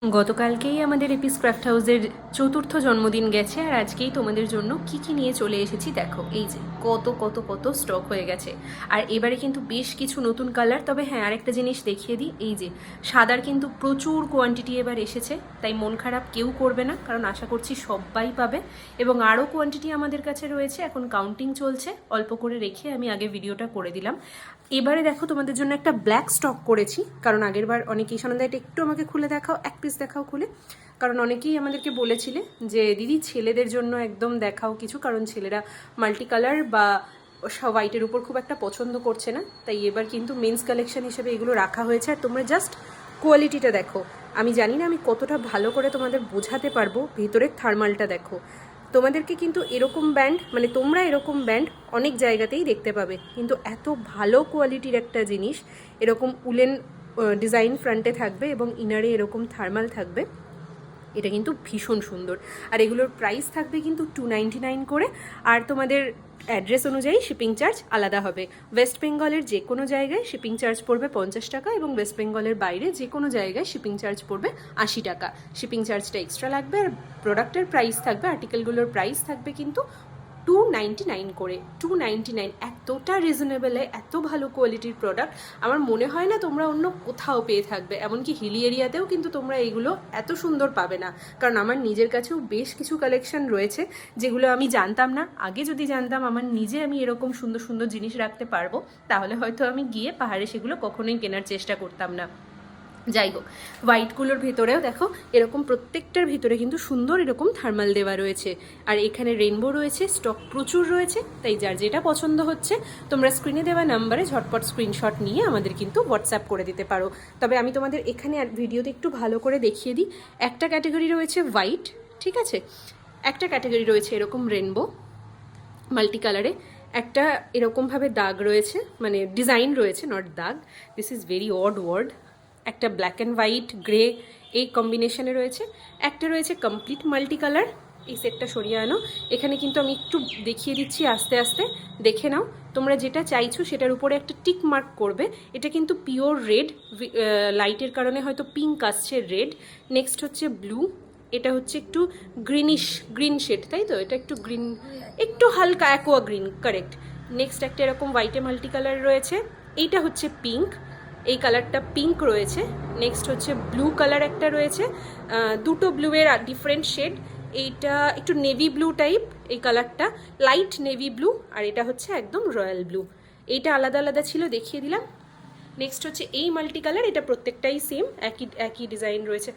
গতকালকেই আমাদের Apis craft হাউসের চতুর্থ জন্মদিন গেছে, আর আজকেই তোমাদের জন্য কি কি নিয়ে চলে এসেছি দেখো। এই যে কত কত কত স্টক হয়ে গেছে। আর এবারে কিন্তু বেশ কিছু নতুন কালার। তবে হ্যাঁ, আরেকটা জিনিস দেখিয়ে দিই, এই যে সাদার কিন্তু প্রচুর কোয়ান্টিটি এবার এসেছে, তাই মন খারাপ কেউ করবে না, কারণ আশা করছি সবাই পাবে। এবং আরও কোয়ান্টিটি আমাদের কাছে রয়েছে, এখন কাউন্টিং চলছে, অল্প করে রেখে আমি আগে ভিডিওটা করে দিলাম। এবারে দেখো তোমাদের জন্য একটা ব্ল্যাক স্টক করেছি, কারণ আগের বার অনেকেই সানন্দা এটা একটু আমাকে খুলে দেখাও, এক পিস দেখাও খুলে। কারণ অনেকেই আমাদেরকে বলেছিলে যে দিদি ছেলেদের জন্য একদম দেখাও কিছু, কারণ ছেলেরা মাল্টি কালার বা হোয়াইটের উপর খুব একটা পছন্দ করছে না। তাই এবার কিন্তু মেন্স কালেকশন হিসেবে এগুলো রাখা হয়েছে। আর তোমরা জাস্ট কোয়ালিটিটা দেখো। আমি জানি না আমি কতটা ভালো করে তোমাদের বোঝাতে পারবো, ভেতরের থার্মালটা দেখো। তোমাদেরকে কিন্তু এরকম ব্যান্ড, মানে তোমরা এরকম ব্যান্ড অনেক জায়গাতেই দেখতে পাবে, কিন্তু এত ভালো কোয়ালিটির একটা জিনিস, এরকম উলেন ডিজাইন ফ্রন্টে থাকবে এবং ইনারে এরকম থার্মাল থাকবে, এটা কিন্তু ভীষণ সুন্দর। আর এগুলোর প্রাইস থাকবে কিন্তু 299 করে। আর তোমাদের অ্যাড্রেস অনুযায়ী শিপিং চার্জ আলাদা হবে। ওয়েস্ট বেঙ্গলের যে কোনো জায়গায় শিপিং চার্জ পড়বে 50 টাকা, এবং ওয়েস্ট বেঙ্গলের বাইরে যে কোনো জায়গায় শিপিং চার্জ পড়বে 80 টাকা। শিপিং চার্জটা এক্সট্রা লাগবে। আর প্রোডাক্টের প্রাইস থাকবে, আর্টিকেলগুলোর প্রাইস থাকবে কিন্তু 299 করে। 299 এতটা রিজনেবলে, এত ভালো কোয়ালিটির প্রোডাক্ট আমার মনে হয় না তোমরা অন্য কোথাও পেয়ে থাকবে। এমনকি হিলি এরিয়াতেও কিন্তু তোমরা এইগুলো এত সুন্দর পাবে না, কারণ আমার নিজের কাছেও বেশ কিছু কালেকশন রয়েছে যেগুলো আমি জানতাম না। আগে যদি জানতাম আমি এরকম সুন্দর সুন্দর জিনিস রাখতে পারবো, তাহলে হয়তো আমি গিয়ে পাহাড়ে সেগুলো কখনোই কেনার চেষ্টা করতাম না। যাই হোক, হোয়াইটগুলোর ভেতরেও দেখো এরকম প্রত্যেকটার ভিতরে কিন্তু সুন্দর এরকম থার্মাল দেওয়া রয়েছে। আর এখানে রেনবো রয়েছে, স্টক প্রচুর রয়েছে, তাই যার যেটা পছন্দ হচ্ছে তোমরা স্ক্রিনে দেওয়া নাম্বারে ঝটপট স্ক্রিনশট নিয়ে আমাদের কিন্তু হোয়াটসঅ্যাপ করে দিতে পারো। তবে আমি তোমাদের এখানে ভিডিওতে একটু ভালো করে দেখিয়ে দিই। একটা ক্যাটাগরি রয়েছে হোয়াইট, ঠিক আছে, একটা ক্যাটাগরি রয়েছে এরকম রেনবো মাল্টি কালারে, একটা এরকমভাবে দাগ রয়েছে, মানে ডিজাইন রয়েছে, নট দাগ, this is very odd word. একটা ব্ল্যাক অ্যান্ড হোয়াইট গ্রে এই কম্বিনেশনে রয়েছে, একটা রয়েছে কমপ্লিট মাল্টি কালার। এই সেটটা সরিয়ে আনো, এখানে কিন্তু আমি একটু দেখিয়ে দিচ্ছি, আস্তে আস্তে দেখে নাও। তোমরা যেটা চাইছো সেটার উপরে একটা টিক মার্ক করবে। এটা কিন্তু পিওর রেড, লাইটের কারণে হয়তো পিঙ্ক আসছে, রেড। নেক্সট হচ্ছে ব্লু, এটা হচ্ছে একটু গ্রিন শেড, তাই তো, এটা একটু গ্রিন, একটু হালকা অ্যাকোয়া গ্রিন, কারেক্ট। নেক্সট একটা এরকম হোয়াইটে মাল্টি কালার রয়েছে, এইটা হচ্ছে পিঙ্ক, এই কালারটা পিঙ্ক রয়েছে। নেক্সট হচ্ছে ব্লু কালার একটা রয়েছে, দুটো ব্লুয়ের ডিফারেন্ট শেড। এইটা একটু নেভি ব্লু টাইপ, এই কালারটা লাইট নেভি ব্লু, আর এটা হচ্ছে একদম রয়্যাল ব্লু। এইটা আলাদা আলাদা ছিল, দেখিয়ে দিলাম। নেক্সট হচ্ছে এই মাল্টি কালার, এটা প্রত্যেকটাই সেম, একই একই ডিজাইন রয়েছে।